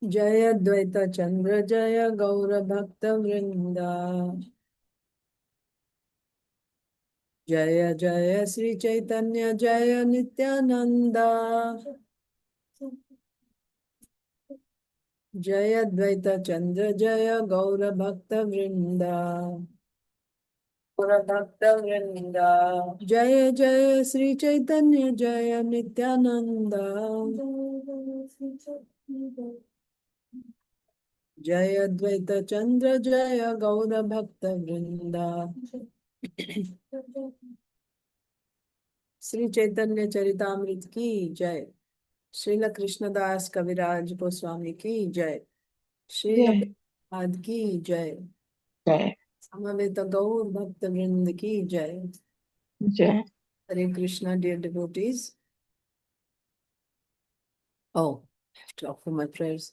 Jaya Dvaita Chandra Jaya Gaura Bhakta Vrinda. Jaya Jaya Śrī Caitanya Jaya Nityananda. Jaya Dvaita Chandra Jaya Gaura Bhakta Vrinda. Gaura Bhakta Vrinda. Jaya Jaya Śrī Caitanya Jaya Nityananda. Jaya Dvaita Chandra Jaya Gaura Bhakta Vrinda. Shri Chaitanya Charitamrita की जय। श्रील कृष्णदास कविराज गोस्वामी की जय। श्रील प्रभुपाद की जय। जय समवेत गौर भक्त वृंद की जय। जय हरे Krishna, dear devotees. Oh, I have to offer my prayers.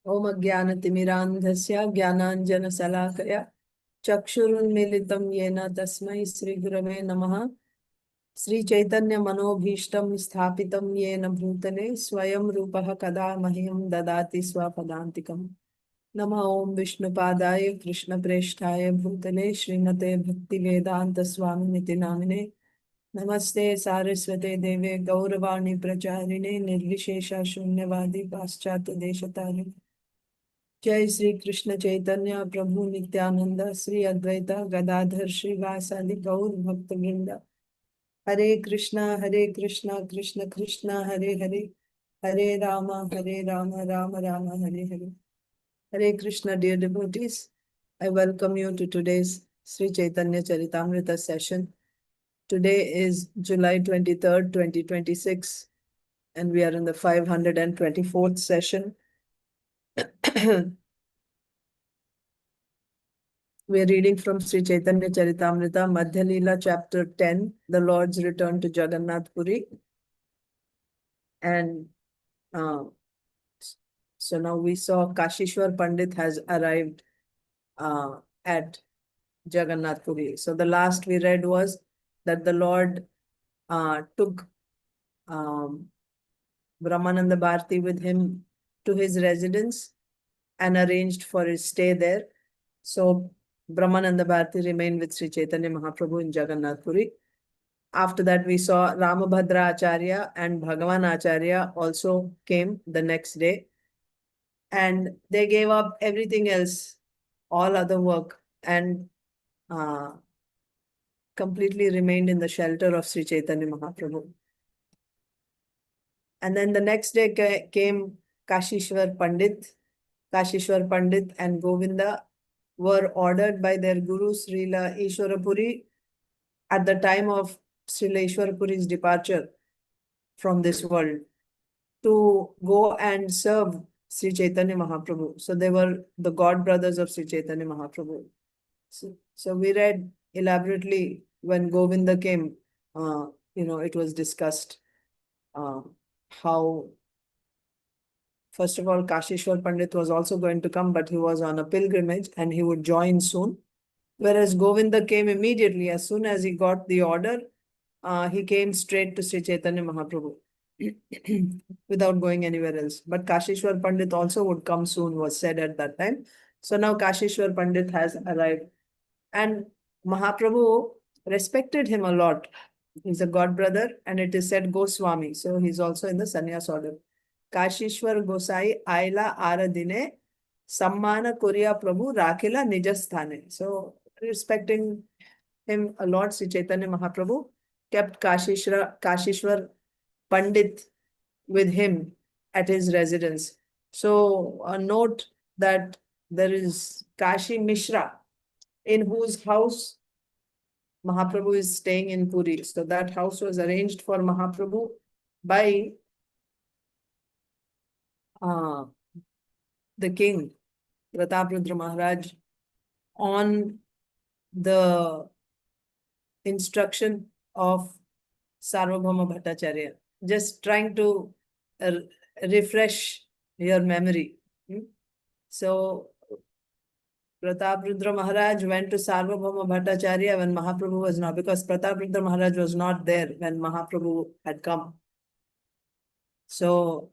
ओम अज्ञानतिमिरान्धस्य ज्ञानाञ्जनशलाकया चक्षुरुन्मीलितं येन तस्मै श्रीगुरवे नमः। श्री चैतन्य मनोभीष्टं स्थापितं येन भूतले स्वयं रूपः कदा मह्यं ददाति स्वपदान्तिकम्। नमः ओम विष्णुपादाय कृष्णप्रेष्ठाय भूतले श्रीमते भक्तिवेदांत स्वामिनिति नामिने। नमस्ते सारस्वते देवे गौरवाणी प्रचारिणे निर्विशेषा शून्यवादी पाश्चात्य देशतारिणे। जय श्री कृष्ण चैतन्य प्रभु नित्यानंद श्री अद्वैता गदाधर श्रीवासादि गौर भक्त वृंद। हरे कृष्णा कृष्ण कृष्णा हरे हरे, हरे Ram Ram Ram Hare Hare. Hare Krishna, dear devotees. I welcome you to today's Śrī Caitanya Charitamrita session. Today is July 23rd, 2026, and we are in the 524th session. We are reading from Śrī Caitanya Charitamrita, Madhya Leela, chapter 10, the Lord's return to Jagannātha Purī. And so now we saw Kāśīśvara Pandit has arrived at Jagannātha Purī. So the last we read was that the Lord took Brahmananda Bharati with him to his residence and arranged for his stay there. So Brahmananda Bharati remained with Śrī Caitanya Mahāprabhu in Jagannātha Purī. After that, we saw Ramabhadra Acharya and Bhagavan Acharya also came the next day. And they gave up everything else, all other work, and completely remained in the shelter of Śrī Caitanya Mahāprabhu. And then the next day came Kāśīśvara Pandit. Kāśīśvara Pandit and Govinda were ordered by their guru Srila Ishvara Puri at the time of Srila Ishvara Puri's departure from this world to go and serve Śrī Caitanya Mahāprabhu. So they were the god brothers of Śrī Caitanya Mahāprabhu. So we read elaborately when Govinda came, it was discussed how, first of all, Kāśīśvara Pandit was also going to come, but he was on a pilgrimage and he would join soon. Whereas Govinda came immediately. As soon as he got the order, he came straight to Śrī Caitanya Mahāprabhu without going anywhere else. But Kāśīśvara Pandit also would come soon, was said at that time. So now Kāśīśvara Pandit has arrived. And Mahaprabhu respected him a lot. He's a god brother, and it is said Goswami. So he's also in the sannyas order. Kāśīśvara Gosai Aila Aradine Sammana Kuriya Prabhu Rakila Nijasthane. So respecting him a lot, Śrī Caitanya Mahāprabhu kept Kāśīśvara Pandit with him at his residence. So note that there is Kashi Mishra, in whose house Mahaprabhu is staying in Puri. So that house was arranged for Mahaprabhu by the king, Prataprudra Maharaj, on the instruction of Sarvabhauma Bhattacharya. Just trying to refresh your memory. So Prataprudra Maharaj went to Sarvabhauma Bhattacharya when Mahaprabhu was not, because Prataprudra Maharaj was not there when Mahaprabhu had come. So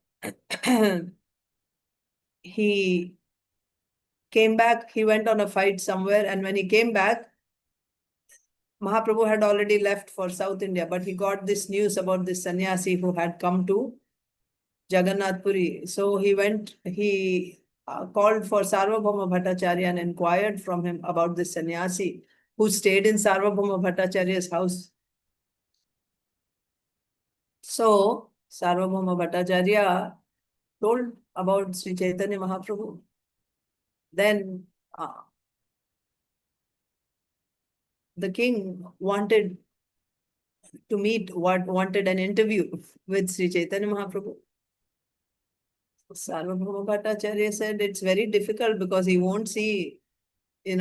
he came back, he went on a fight somewhere, and when he came back, Mahaprabhu had already left for South India, but he got this news about this sannyasi who had come to Jagannath Puri. So he went, he called for Sarvabhauma Bhattacharya and inquired from him about this sannyasi who stayed in Sarvabhauma Bhattacharya's house. So Sarvabhauma Bhattacharya told about Śrī Caitanya Mahāprabhu. Then the king wanted to wanted an interview with Śrī Caitanya Mahāprabhu. Sarvabhauma Bhattacharya said it's very difficult because he won't see, he's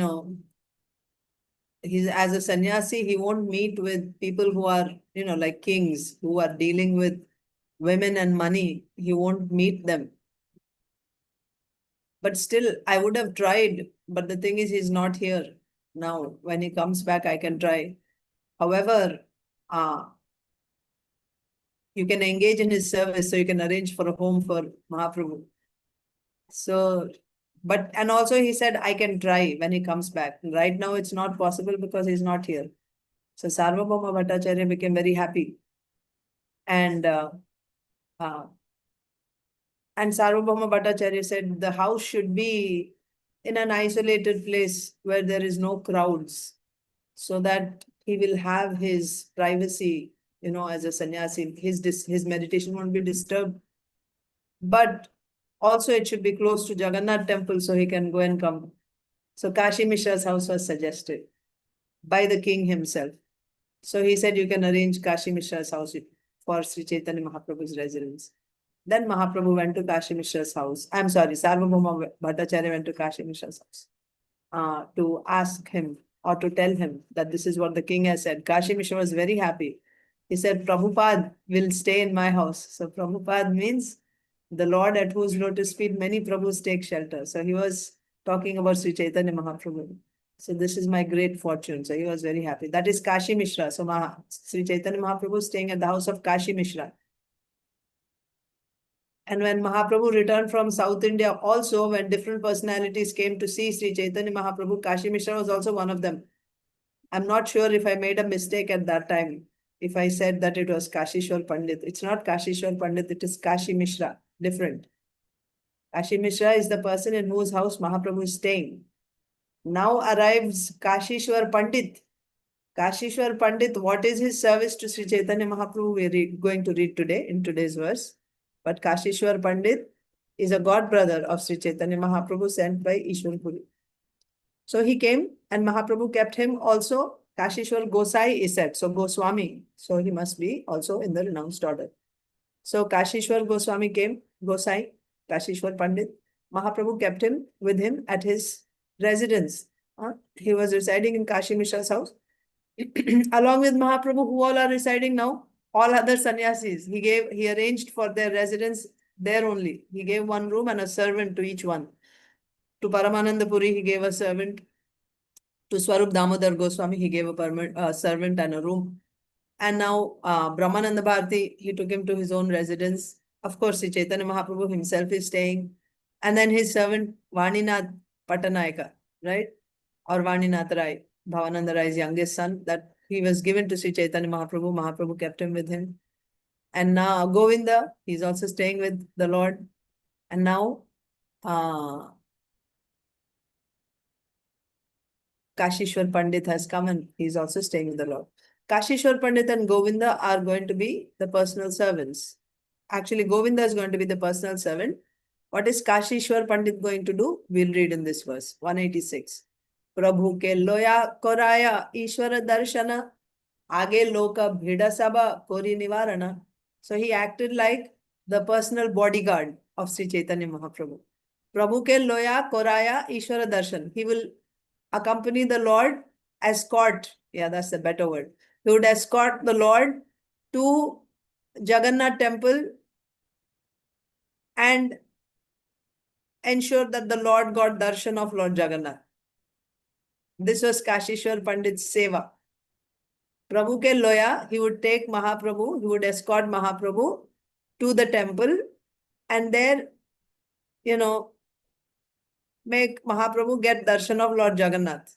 as a sannyasi, he won't meet with people who are, like kings who are dealing with women and money. He won't meet them. But still, I would have tried. But the thing is, he's not here now. When he comes back, I can try. However, you can engage in his service, so you can arrange for a home for Mahaprabhu. So, and also he said, I can try when he comes back. Right now, it's not possible because he's not here. So Sarvabhauma Bhattacharya became very happy. And Sarvabhauma Bhattacharya said the house should be in an isolated place where there is no crowds, so that he will have his privacy, as a sannyasi. His meditation won't be disturbed. But also it should be close to Jagannath temple so he can go and come. So Kashi Mishra's house was suggested by the king himself. So he said you can arrange Kashi Mishra's house for Śrī Caitanya Mahaprabhu's residence. Then Mahaprabhu went to Kashi Mishra's house. I'm sorry, Sarvabhauma Bhattacharya went to Kashi Mishra's house to ask him or to tell him that this is what the king has said. Kashi Mishra was very happy. He said, Prabhupada will stay in my house. So Prabhupada means the Lord at whose lotus feet many Prabhus take shelter. So he was talking about Śrī Caitanya Mahāprabhu. So this is my great fortune. So he was very happy. That is Kashi Mishra. So Śrī Caitanya Mahāprabhu staying at the house of Kashi Mishra. And when Mahaprabhu returned from South India, also when different personalities came to see Śrī Caitanya Mahāprabhu, Kashi Mishra was also one of them. I'm not sure if I made a mistake at that time, if I said that it was Kāśīśvara Pandit. It's not Kāśīśvara Pandit, it is Kashi Mishra, different. Kashi Mishra is the person in whose house Mahaprabhu is staying. Now arrives Kāśīśvara Pandit. Kāśīśvara Pandit, what is his service to Śrī Caitanya Mahāprabhu? We're going to read today, in today's verse. But Kāśīśvara Pandit is a god brother of Śrī Caitanya Mahāprabhu sent by Ishwar Purī. So he came and Mahaprabhu kept him also. Kāśīśvara Gosai is said, so Goswami. So he must be also in the renounced order. So Kāśīśvara Goswami came, Gosai, Kāśīśvara Pandit. Mahaprabhu kept him with him at his residence. He was residing in Kashi Mishra's house. Along with Mahaprabhu, who all are residing now? All other sannyasis. He arranged for their residence there only. He gave one room and a servant to each one. To Paramananda Puri, he gave a servant. To Swarup Damodar Goswami, he gave a servant and a room. And now Brahmananda Bharati, he took him to his own residence. Of course, Śrī Caitanya Mahāprabhu himself is staying. And then his servant, Vaninath Pattanayaka, right? Or Vaninath Rai, Bhavananda Rai's youngest son, that he was given to Śrī Caitanya Mahāprabhu. Mahaprabhu kept him with him. And now Govinda, he's also staying with the Lord. And now Kāśīśvara Pandit has come and he's also staying with the Lord. Kāśīśvara Pandit and Govinda are going to be the personal servants. Actually, Govinda is going to be the personal servant. What is Kāśīśvara Pandit going to do? We'll read in this verse, 186. prabhuke loya koraya īśvara daraśana age loka-bhiḍa saba kari nivāraṇa. So he acted like the personal bodyguard of Śrī Caitanya Mahāprabhu. Prabhuke loya koraya īśvara darshan. He will accompany the Lord, escort. Yeah, that's the better word. He would escort the Lord to Jagannath temple and ensure that the Lord got darshan of Lord Jagannath. This was Kāśīśvara Pandit's seva. Prabhuke loya, he would take Mahaprabhu, he would escort Mahaprabhu to the temple and there, make Mahaprabhu get darshan of Lord Jagannātha.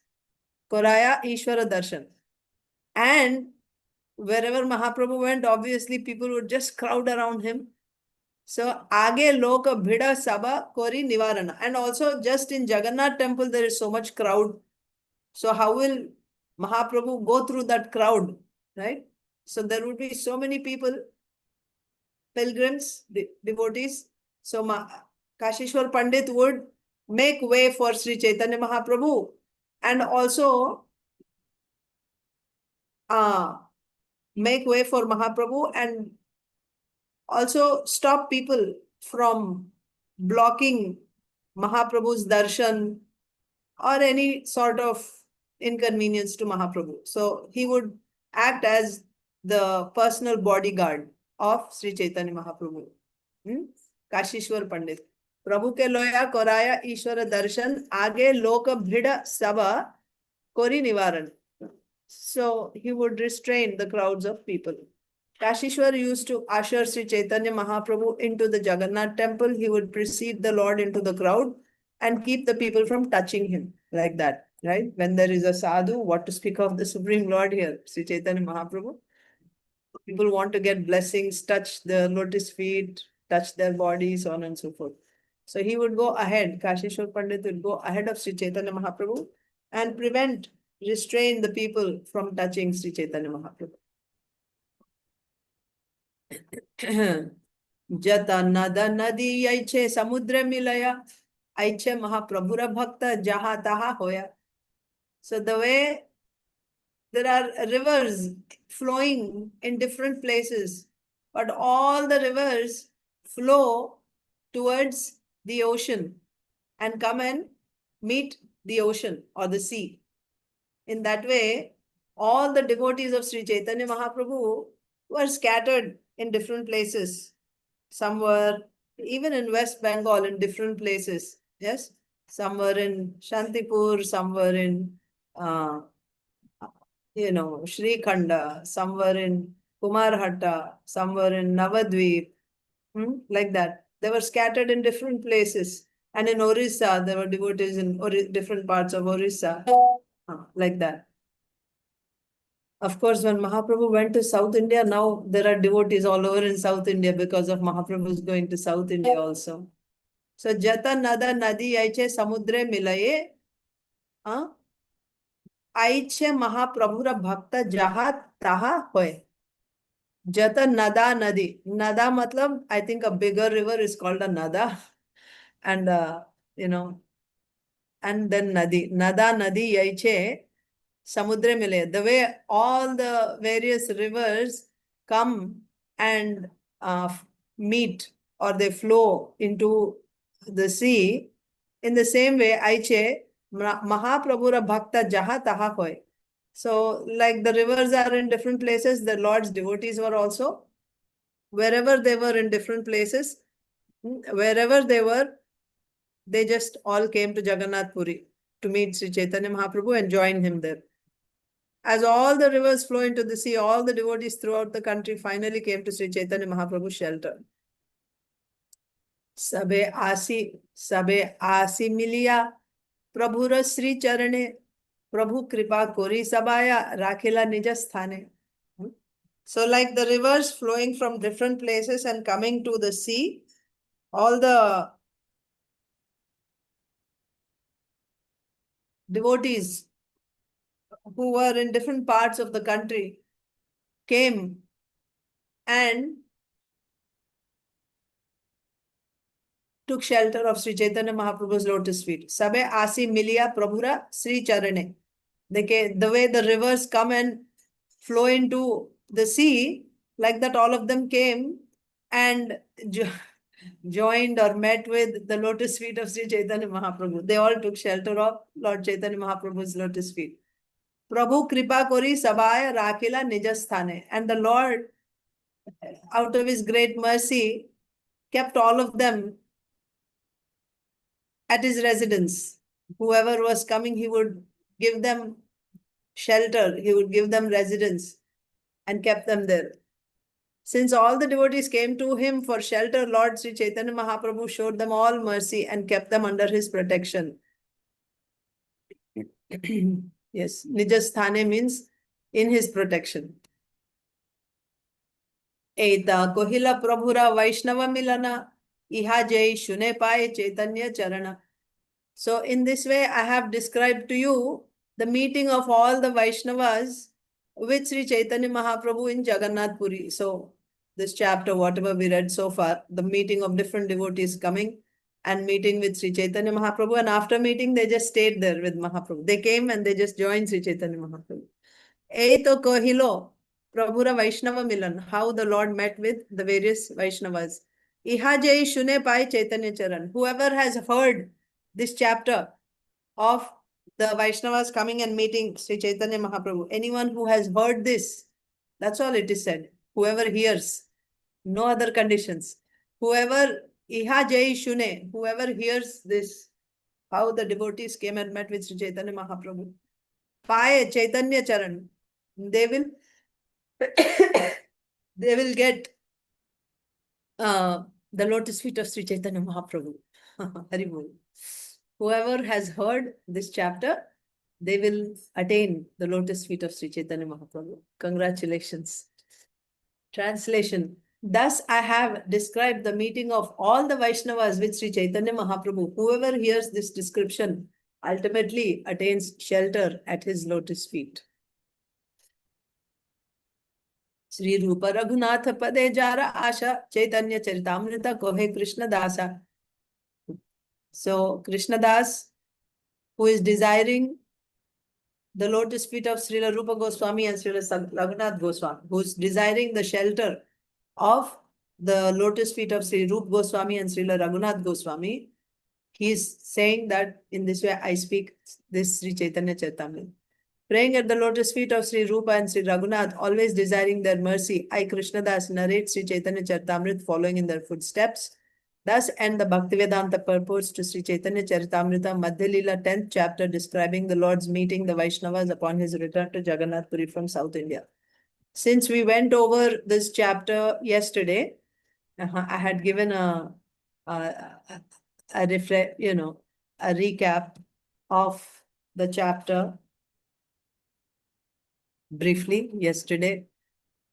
Koraya īśvara darshan. And wherever Mahaprabhu went, obviously people would just crowd around him. So, age loka-bhiḍa saba kari nivāraṇa. And also just in Jagannath temple, there is so much crowd. So, how will Mahaprabhu go through that crowd, right? So, there would be so many people, pilgrims, devotees. So, Kāśīśvara Pandit would make way for Śrī Caitanya Mahāprabhu and also make way for Mahaprabhu and also stop people from blocking Mahaprabhu's darshan or any sort of inconvenience to Mahaprabhu. So he would act as the personal bodyguard of Śrī Caitanya Mahāprabhu. Kāśīśvara Pandit. Prabhuke loya koraya īśvara darshan age loka-bhiḍa saba kari nivāraṇa. So he would restrain the crowds of people. Kāśīśvara used to usher Śrī Caitanya Mahāprabhu into the Jagannath temple. He would precede the Lord into the crowd and keep the people from touching him like that, right? When there is a sadhu, what to speak of the Supreme Lord here, Śrī Caitanya Mahāprabhu? People want to get blessings, touch the lotus feet, touch their bodies, so on and so forth. So he would go ahead, Kāśīśvara Pandit would go ahead of Śrī Caitanya Mahāprabhu and restrain the people from touching Śrī Caitanya Mahāprabhu. Jagannātha nadī yaiche samudre milaya aiche mahāprabhura bhakta jaha haya. So the way there are rivers flowing in different places, but all the rivers flow towards the ocean and come and meet the ocean or the sea. In that way, all the devotees of Śrī Caitanya Mahāprabhu were scattered in different places. Some were even in West Bengal in different places. Yes, some were in Shantipur, some were in, Śrī Khanda, some were in Kumarhatta, some were in Navadvip, like that. They were scattered in different places. And in Orissa, there were devotees in different parts of Orissa, like that. Of course, when Mahaprabhu went to South India, now there are devotees all over in South India because of Mahaprabhu's going to South India also. So, Jagannātha nadī yaiche samudre milaya aiche mahāprabhura bhakta jaha taha hoy. Jagannātha nadī. Nada matlab, I think a bigger river is called a nada. And, and then nadī. Nada nadī yaiche samudre milaya. The way all the various rivers come and meet or they flow into the sea, in the same way, aiche mahāprabhura bhakta jaha taha hoy. So, like the rivers are in different places, the Lord's devotees were also, wherever they were in different places, wherever they were, they just all came to Jagannath Purī to meet Śrī Caitanya Mahāprabhu and join him there. As all the rivers flow into the sea, all the devotees throughout the country finally came to Śrī Caitanya Mahāprabhu's shelter. Sabe asi milaya prabhura śrī-caraṇe prabhu kripa kori sabaya rakhila nija sthane. So like the rivers flowing from different places and coming to the sea, all the devotees who were in different parts of the country came and took shelter of Śrī Caitanya Mahāprabhu's lotus feet. Sabe asi milaya prabhura śrī-caraṇe. The way the rivers come and flow into the sea, like that all of them came and joined or met with the lotus feet of Śrī Caitanya Mahāprabhu. They all took shelter of Lord Chaitanya Mahaprabhu's lotus feet. Prabhu kripa kori sabaya rakhila nija sthane. And the Lord, out of his great mercy, kept all of them at his residence. Whoever was coming, he would give them shelter, he would give them residence and kept them there. Since all the devotees came to him for shelter, Lord Śrī Caitanya Mahāprabhu showed them all mercy and kept them under his protection. Yes, Nijasthane means in his protection. Eta kohila prabhura Vaishnava milana, iha jai shune paye Caitanya charana. So in this way, I have described to you the meeting of all the Vaishnavas with Śrī Caitanya Mahāprabhu in Jagannath Purī. So this chapter, whatever we read so far, the meeting of different devotees coming and meeting with Śrī Caitanya Mahāprabhu. And after meeting, they just stayed there with Mahaprabhu. They came and they just joined Śrī Caitanya Mahāprabhu. Eito kohilo prabhura Vaishnava milan, how the Lord met with the various Vaishnavas. Iha jai shune pai Caitanya charan. Whoever has heard this chapter of the Vaishnavas coming and meeting Śrī Caitanya Mahāprabhu, anyone who has heard this, that's all it is said. Whoever hears, no other conditions. Whoever, iha jai shune, whoever hears this, how the devotees came and met with Śrī Caitanya Mahāprabhu, paye Caitanya charan, they will get the lotus feet of Śrī Caitanya Mahāprabhu. Haribol. Whoever has heard this chapter, they will attain the lotus feet of Śrī Caitanya Mahāprabhu. Congratulations. Translation. Thus I have described the meeting of all the Vaishnavas with Śrī Caitanya Mahāprabhu. Whoever hears this description ultimately attains shelter at his lotus feet. Sri Rupa Raghunatha Pade Jara Asha Chaitanya Charitamrita Kohe Krishna Dasa. So Krishna Das, who is desiring the lotus feet of Srila Rupa Goswami and Srila Raghunath Goswami, who is desiring the shelter of the lotus feet of Sri Rupa Goswami and Srila Raghunath Goswami, he is saying that in this way I speak this Sri Caitanya Charitamrita. Praying at the lotus feet of Sri Rupa and Sri Raghunath, always desiring their mercy, I, Krishna Das, narrate Sri Caitanya Charitamrita following in their footsteps. Thus end the Bhaktivedanta purports to Sri Caitanya Charitamrita, Madhya 10th chapter, describing the Lord's meeting the Vaishnavas upon his return to Jagannath Puri from South India. Since we went over this chapter yesterday, I had given a recap of the chapter briefly yesterday.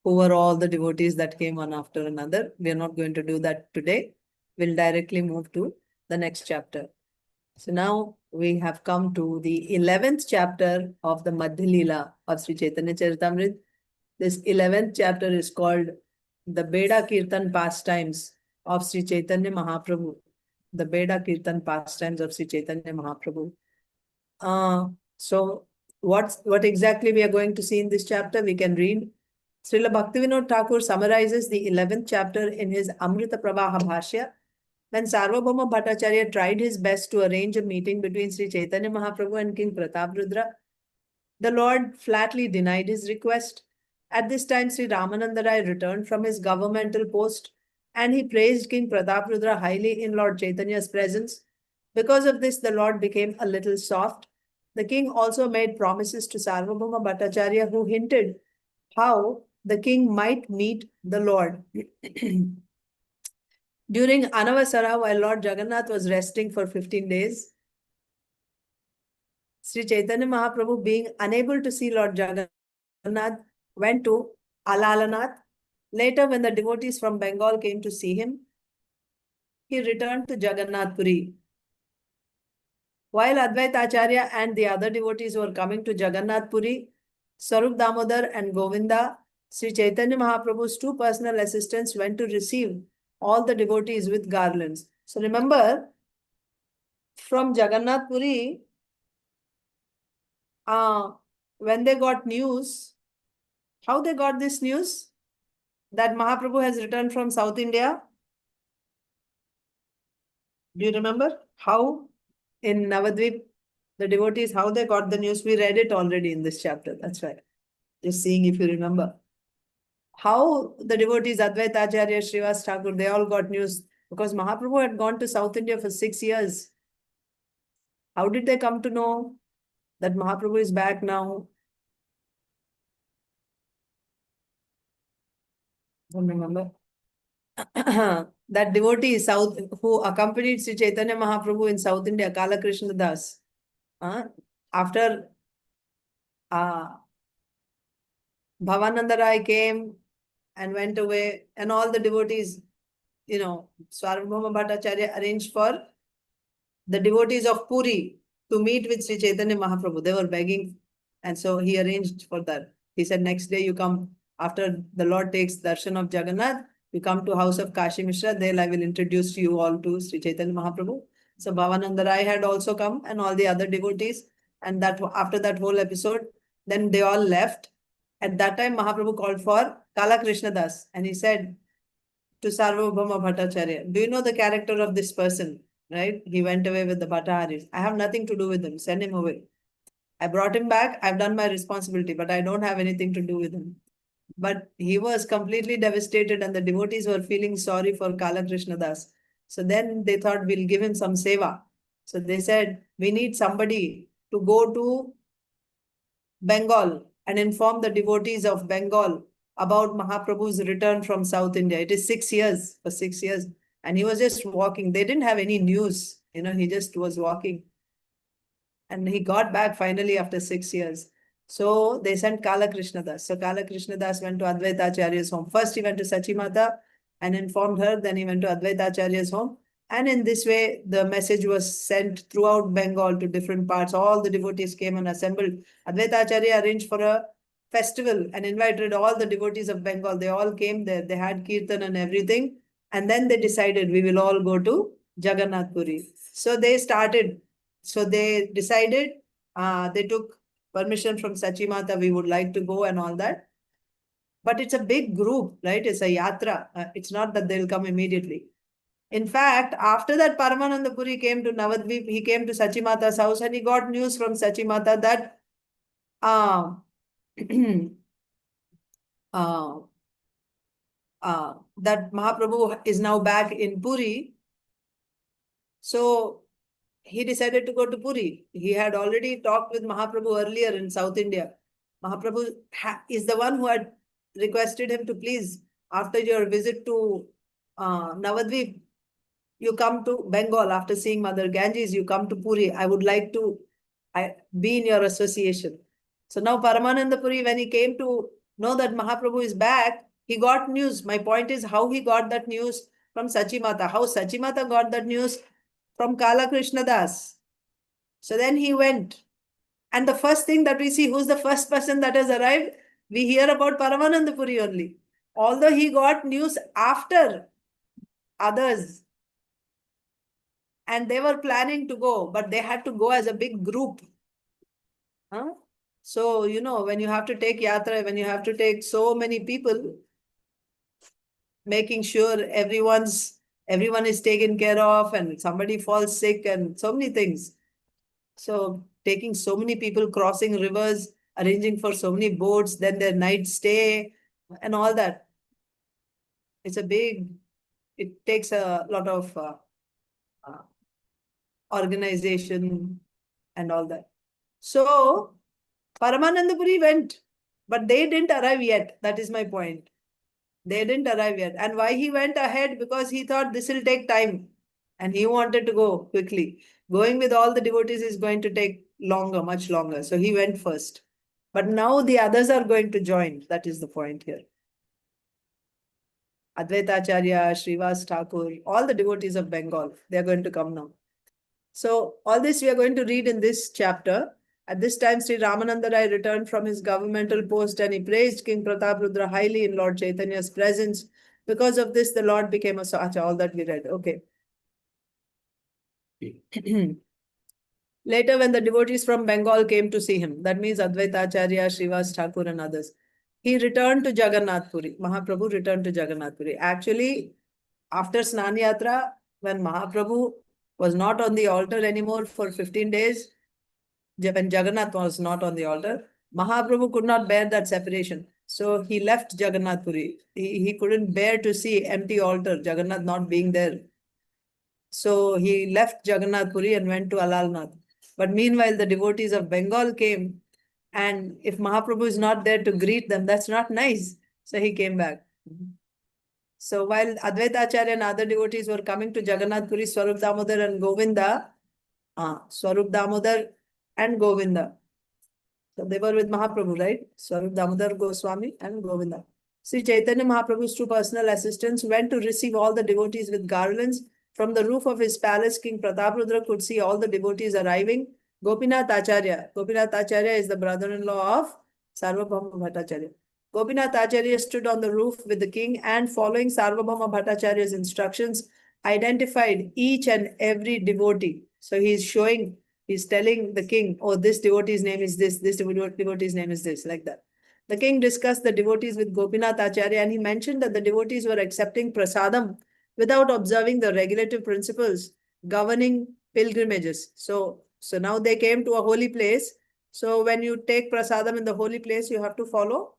Who were all the devotees that came one after another. We are not going to do that today. We'll directly move to the next chapter. So now we have come to the 11th chapter of the Madhya of Sri Caitanya Charitamrita. This 11th chapter is called the Beda Kirtan Pastimes of Sri Caitanya Mahāprabhu. The Beda Kirtan Pastimes of Sri Caitanya Mahāprabhu. So what exactly we are going to see in this chapter? We can read. Srila Bhaktivinoda Thakur summarizes the 11th chapter in his Amrita Pravaha Bhashya. When Sarvabhauma Bhattacharya tried his best to arrange a meeting between Sri Caitanya Mahāprabhu and King Prataprudra, the Lord flatly denied his request. At this time, Sri Ramananda Rai returned from his governmental post and he praised King Prataprudra highly in Lord Chaitanya's presence. Because of this, the Lord became a little soft. The king also made promises to Sarvabhauma Bhattacharya, who hinted how the king might meet the Lord. During Anavasara, while Lord Jagannath was resting for 15 days, Sri Caitanya Mahāprabhu, being unable to see Lord Jagannath, went to Alalanath. Later, when the devotees from Bengal came to see him, he returned to Jagannath Puri. While Advaita Acharya and the other devotees were coming to Jagannath Puri, Sarup Damodar and Govinda, Sri Caitanya Mahaprabhu's two personal assistants, went to receive all the devotees with garlands. So remember, from Jagannath Puri, when they got news, how they got this news? That Mahaprabhu has returned from South India. Do you remember how in Navadvip, the devotees, how they got the news? We read it already in this chapter. That's right. Just seeing if you remember. How the devotees, Advaita Acharya, Srivas Thakur, they all got news because Mahaprabhu had gone to South India for 6 years. How did they come to know that Mahaprabhu is back now? don't remember. That devotee South who accompanied Śrī Caitanya Mahāprabhu in South India, Krishna Das. After Bhavananda Rai came and went away, and all the devotees, Sarvabhauma Bhattacharya arranged for the devotees of Purī to meet with Śrī Caitanya Mahāprabhu. They were begging, and so he arranged for that. He said, next day you come, after the Lord takes darshan of Jagannāth, you come to house of Kāśīśvara. There I will introduce you all to Śrī Caitanya Mahāprabhu. So Bhavananda Rai had also come, and all the other devotees. And that after that whole episode, then they all left. At that time, Mahaprabhu called for Krishna Das, and he said to Sarvabhauma Bhattacharya, do you know the character of this person? Right? He went away with the Bhattaharis. I have nothing to do with him. Send him away. I brought him back. I've done my responsibility, but I don't have anything to do with him. But he was completely devastated, and the devotees were feeling sorry for Krishna Das. So then they thought, we'll give him some seva. So they said, we need somebody to go to Bengal and inform the devotees of Bengal about Mahaprabhu's return from South India. It is 6 years, for 6 years. And he was just walking. They didn't have any news. He just was walking. And he got back finally after 6 years. So they sent Krishna Das. So Krishna Das went to Advaita Acharya's home. First he went to Sachimata and informed her. Then he went to Advaita Acharya's home. And in this way, the message was sent throughout Bengal to different parts. All the devotees came and assembled. Advaita Acharya arranged for a festival and invited all the devotees of Bengal. They all came there. They had kirtan and everything. And then they decided, we will all go to Jagannath Puri. So they started. So they decided, they took permission from Sachimata, we would like to go and all that. But it's a big group, right? It's a yatra. It's not that they'll come immediately. In fact, after that, Paramananda Puri came to Navadvip, he came to Sachimata's house and he got news from Sachimata that that Mahaprabhu is now back in Puri. So he decided to go to Puri. He had already talked with Mahaprabhu earlier in South India. Mahaprabhu is the one who had requested him to please, after your visit to Navadvip, you come to Bengal after seeing Mother Ganges, you come to Puri. I would like to be in your association. So now Paramananda Puri, when he came to know that Mahaprabhu is back, he got news. My point is how he got that news from Sachimata. How Sachimata got that news from Krishna Das. So then he went. And the first thing that we see, who's the first person that has arrived? We hear about Paramananda Puri only. Although he got news after others. And they were planning to go, but they had to go as a big group. So, when you have to take yatra, when you have to take so many people, making sure everyone is taken care of and somebody falls sick and so many things. So taking so many people, crossing rivers, arranging for so many boats, then their night stay and all that. It takes a lot of organization and all that. So Paramananda Puri went, but they didn't arrive yet. That is my point. They didn't arrive yet. And why he went ahead? Because he thought this will take time. And he wanted to go quickly. Going with all the devotees is going to take longer, much longer. So he went first. But now the others are going to join. That is the point here. Advaita Acharya, Srivas Thakur, all the devotees of Bengal, they are going to come now. So all this we are going to read in this chapter. At this time, Sri Ramananda Rai returned from his governmental post and he praised King Prataprudra highly in Lord Chaitanya's presence. Because of this, the Lord became a Sacha, all that we read. Okay. Later, when the devotees from Bengal came to see him, that means Advaita Acharya, Srivas Thakur and others, he returned to Jagannath Puri. Mahaprabhu returned to Jagannath Puri. Actually, after Snan Yatra, when Mahaprabhu was not on the altar anymore for 15 days, when Jagannath was not on the altar, Mahaprabhu could not bear that separation. So he left Jagannath Puri. He couldn't bear to see empty altar, Jagannath not being there. So he left Jagannath Puri and went to Alalnath. But meanwhile, the devotees of Bengal came, and if Mahaprabhu is not there to greet them, that's not nice. So he came back. So while Advaita Acharya and other devotees were coming to Jagannath Puri, Swarup Damodar and Govinda, Swarup Damodar and Govinda. So they were with Mahaprabhu, right? Swarup Damodar Goswami and Govinda. Śrī Caitanya Mahāprabhu's two personal assistants went to receive all the devotees with garlands. From the roof of his palace, King Prataprudra could see all the devotees arriving. Gopinath Acharya is the brother-in-law of Sarvabhauma Bhattacharya. Gopinath Acharya stood on the roof with the king and, following Sarvabhauma Bhattacharya's instructions, identified each and every devotee. So he's telling the king, oh, this devotee's name is this devotee's name is this, like that. The king discussed the devotees with Gopinath Acharya, and he mentioned that the devotees were accepting prasadam without observing the regulative principles governing pilgrimages. So now they came to a holy place. So when you take prasadam in the holy place, you have to follow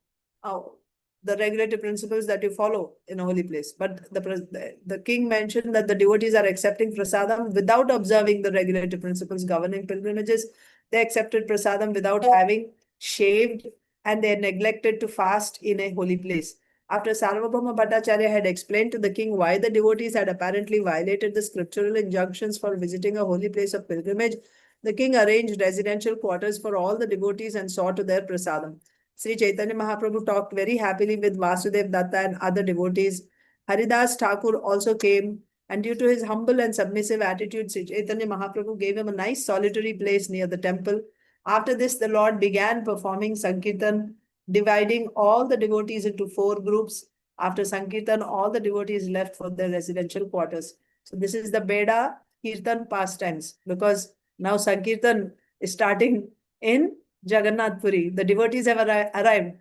the regulative principles that you follow in a holy place. But the king mentioned that the devotees are accepting prasadam without observing the regulative principles governing pilgrimages. They accepted prasadam without having shaved, and they neglected to fast in a holy place. After Sarvabhauma Bhattacharya had explained to the king why the devotees had apparently violated the scriptural injunctions for visiting a holy place of pilgrimage, the king arranged residential quarters for all the devotees and saw to their prasadam. Śrī Caitanya Mahāprabhu talked very happily with Vasudev Datta and other devotees. Haridas Thakur also came, and due to his humble and submissive attitude, Śrī Caitanya Mahāprabhu gave him a nice solitary place near the temple. After this, the Lord began performing Sankirtan, dividing all the devotees into 4 groups. After Sankirtan, all the devotees left for their residential quarters. So this is the Beda Kirtan pastimes, because now Sankirtan is starting in Jagannath Puri. The devotees have arrived.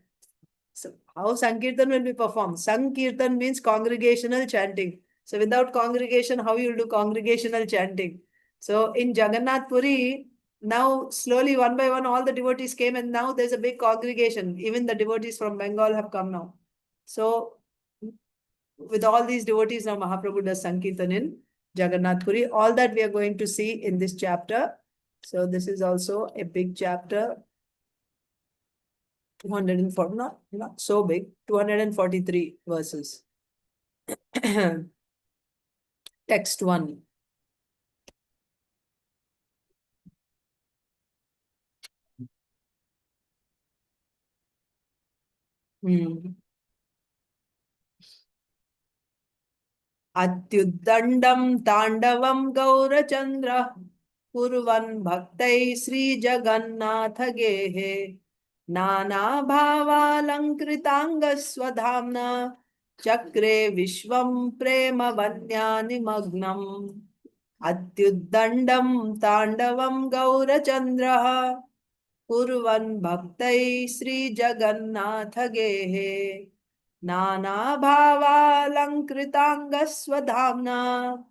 So how Sankirtan will be performed? Sankirtan means congregational chanting. So without congregation, how you will do congregational chanting? So in Jagannath Puri, now slowly one by one all the devotees came, and now there's a big congregation. Even the devotees from Bengal have come now. So with all these devotees, now Mahaprabhu does Sankirtan in Jagannath Puri. All that we are going to see in this chapter. So this is also a big chapter. 240, not so big, 243 verses. Text 1. Atyuddandam Tandavam Gaurachandra Kurvan Bhaktai Śrī Jagannātha Gehe Nānā Bhāvālaṅkritanga Swadhamna Chakre Vishvam Prema Vanyani Magnam Atyuddandam Tandavam Gaurachandra Kurvan Bhaktai Śrī Jagannātha Gehe Nānā Bhāvālaṅkritanga Swadhamna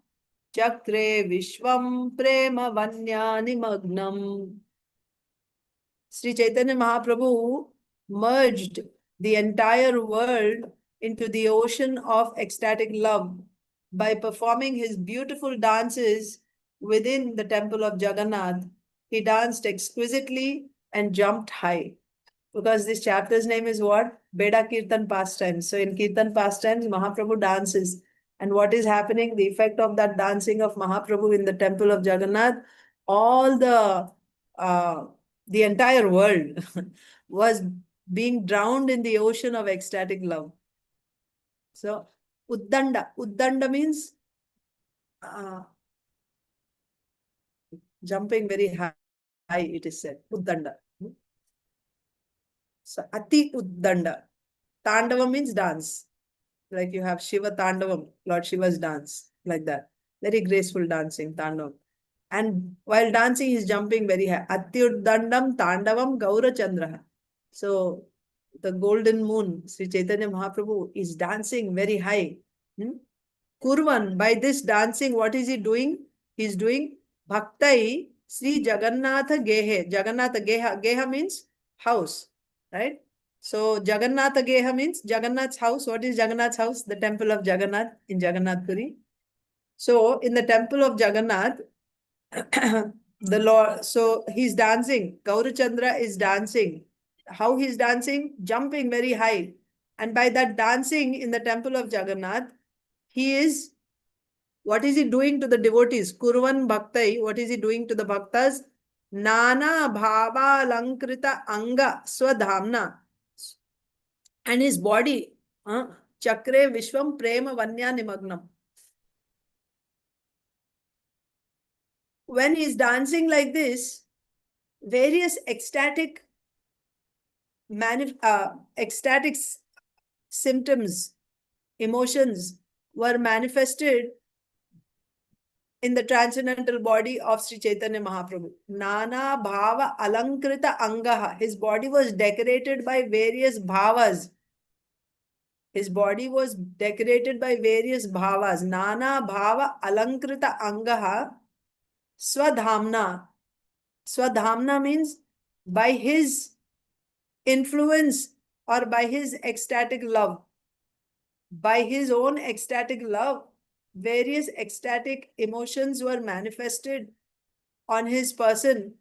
Chakre Vishvam Prema Vanyani Magnam. Śrī Caitanya Mahāprabhu merged the entire world into the ocean of ecstatic love by performing his beautiful dances within the temple of Jagannath. He danced exquisitely and jumped high. Because this chapter's name is what? Beda Kirtan pastimes. So in Kirtan pastimes, Mahaprabhu dances. And what is happening? The effect of that dancing of Mahaprabhu in the temple of Jagannath, all the entire world was being drowned in the ocean of ecstatic love. So Uddanda. Uddanda means jumping very high, it is said. Uddanda. So Ati Uddanda. Tandava means dance. Like you have Shiva Tandavam, Lord Shiva's dance, like that. Very graceful dancing, Tandavam. And while dancing, he's jumping very high. Ati Uddandam Tandavam Gaurachandra. So the golden moon, Śrī Caitanya Mahāprabhu, is dancing very high. Kurvan, by this dancing, what is he doing? He's doing Bhaktai Śrī Jagannātha Gehe. Jagannātha Geha. Geha means house. Right? So Jagannātha Geha means Jagannath's house. What is Jagannath's house? The temple of Jagannath in Jagannath Puri. So in the temple of Jagannath, the Lord, so he's dancing. Gaurachandra is dancing. How he's dancing? Jumping very high. And by that dancing in the temple of Jagannath, what is he doing to the devotees? Kurvan bhaktai, what is he doing to the bhaktas? Nana bhava lankrita anga swadhamna. And his body, chakre vishwam prema vanya nimagnam. When he's dancing like this, various ecstatic symptoms, emotions were manifested in the transcendental body of Śrī Caitanya Mahāprabhu. Nana bhava alankrita angaha. His body was decorated by various bhavas. His body was decorated by various bhavas. Nana bhava alankrita angaha swadhamna. Swadhamna means by his influence or by his ecstatic love. By his own ecstatic love, various ecstatic emotions were manifested on his person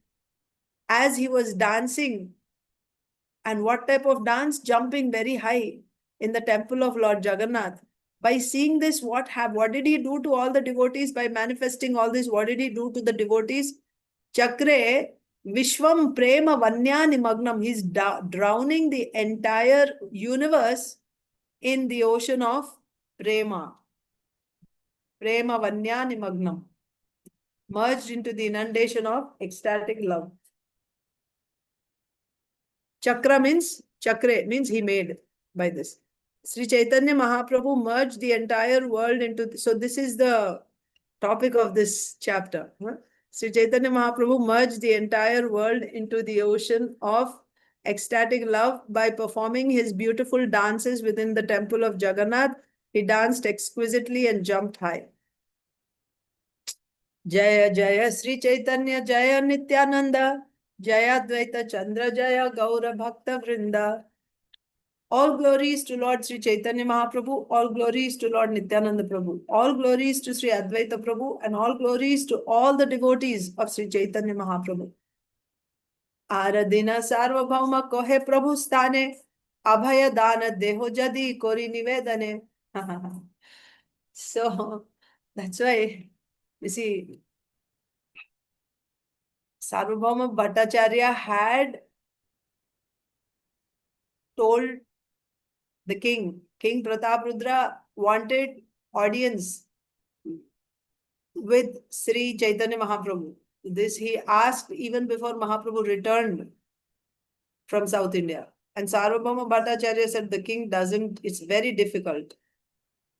as he was dancing. And what type of dance? Jumping very high in the temple of Lord Jagannath. By seeing this, what did he do to all the devotees? By manifesting all this, what did he do to the devotees? Chakre vishwam prema vanya nimagnam. He's drowning the entire universe in the ocean of prema. Prema vanya nimagnam. Merged into the inundation of ecstatic love. Chakra means he made by this. Śrī Caitanya Mahāprabhu merged the entire world into, so this is the topic of this chapter. Śrī Caitanya Mahāprabhu merged the entire world into the ocean of ecstatic love by performing his beautiful dances within the temple of Jagannath. He danced exquisitely and jumped high. Jaya Jaya Śrī Caitanya Jaya Nityananda Jaya Dvaita Chandra Jaya Gaura Bhakta Vrinda. All glories to Lord Śrī Caitanya Mahāprabhu, all glories to Lord Nityananda Prabhu, all glories to Sri Advaita Prabhu, and all glories to all the devotees of Śrī Caitanya Mahāprabhu. Aradina Sarvabhauma Kohe Prabhu Sthane, Abhaya Dana Deho Jadi Kori Nivedane. So that's why, you see, Sarvabhauma Bhattacharya had told the king Prataprudra wanted audience with Śrī Caitanya Mahāprabhu. This he asked even before Mahaprabhu returned from South India. And Sarvabhauma Bhattacharya said the king doesn't, it's very difficult.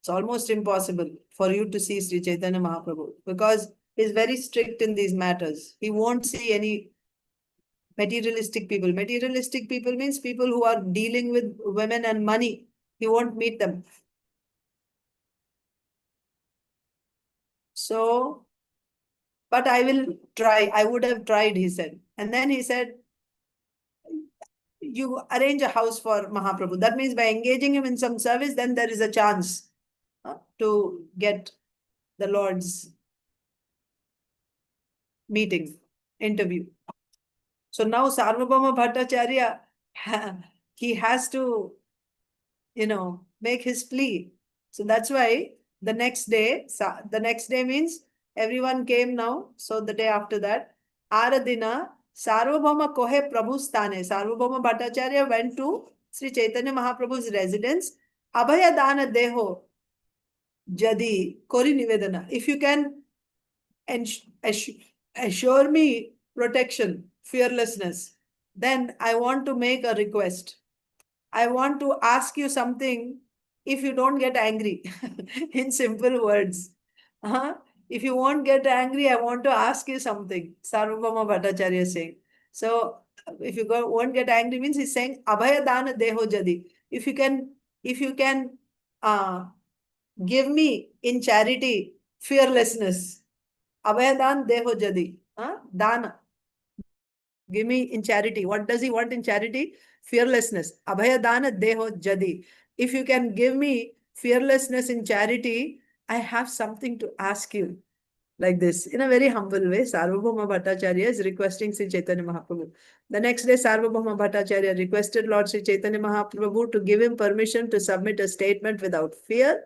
It's almost impossible for you to see Śrī Caitanya Mahāprabhu because he's very strict in these matters. He won't see any materialistic people. Materialistic people means people who are dealing with women and money. He won't meet them. So, but I will try. I would have tried, he said. And then he said, you arrange a house for Mahaprabhu. That means by engaging him in some service, then there is a chance to get the Lord's meeting, interview. So now Sarvabhauma Bhattacharya, he has to, make his plea. So that's why the next day means everyone came now. So the day after that, Aradina, Sarvabhauma Kohe Prabhu Sthane. Sarvabhauma Bhattacharya went to Śrī Caitanya Mahaprabhu's residence. Abhaya Dana Deho Jadi Kori Nivedana. If you can assure me protection, fearlessness, then I want to make a request. I want to ask you something if you don't get angry. In simple words. If you won't get angry, I want to ask you something. Sarvabhauma Bhattacharya is saying. So if you won't get angry means he's saying Abhaya Dana Deho Jadi. If you can give me in charity fearlessness. Abhaya Dan Deho Jadi. Dana. Give me in charity. What does he want in charity? Fearlessness. Abhaya Dana Deho Jadi. If you can give me fearlessness in charity, I have something to ask you. Like this, in a very humble way, Sarvabhauma Bhattacharya is requesting Śrī Caitanya Mahāprabhu. The next day, Sarvabhauma Bhattacharya requested Lord Śrī Caitanya Mahāprabhu to give him permission to submit a statement without fear.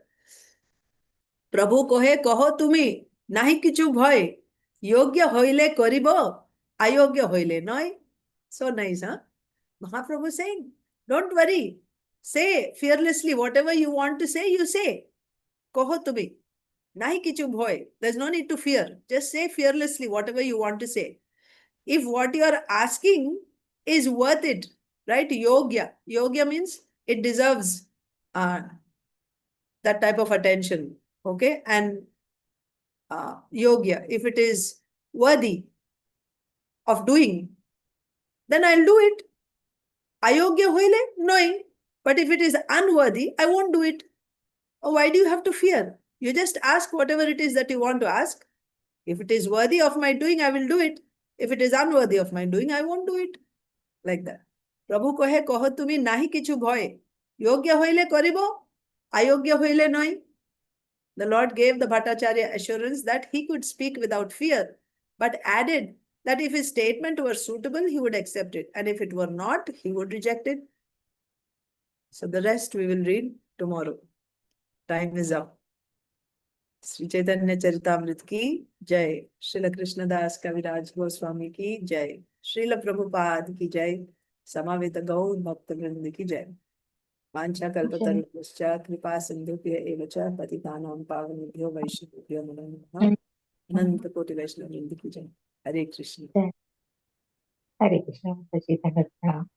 Prabhu kohe kaho tumi, nahi kichu bhoy, yogya hoile karibo, ayogya hoile noy. So nice, huh? Mahaprabhu saying, don't worry. Say fearlessly whatever you want to say, you say. Kaho tumi. Nahi kichu bhoy. There's no need to fear. Just say fearlessly whatever you want to say. If what you are asking is worth it, right? Yogya. Yogya means it deserves that type of attention. Okay? And yogya, if it is worthy of doing, then I'll do it. Ayogya hoile, knowing. But if it is unworthy, I won't do it. Oh, why do you have to fear? You just ask whatever it is that you want to ask. If it is worthy of my doing, I will do it. If it is unworthy of my doing, I won't do it. Like that. Prabhu kohe kaho tumi nahi kichu bhoy. Yogya hoile karibo, ayogya hoile noi. The Lord gave the Bhattacharya assurance that he could speak without fear, but added that if his statement were suitable, he would accept it. And if it were not, he would reject it. So the rest we will read tomorrow. Time is up. Śrī Caitanya Charitamrita ki jai. Srila Krishnadas Kaviraj Goswami ki jai. Srila Prabhupada ki jai. Samaveta Gaur Bhakta Vrinda ki jai. Vancha kalpatarupascha kripa sindhubhya evacha patitanam pavanebhyo vaishnavebhyo namo namaha. Ananta koti Vaishnava Vrinda ki jai. Hare Krishna. Hare Krishna.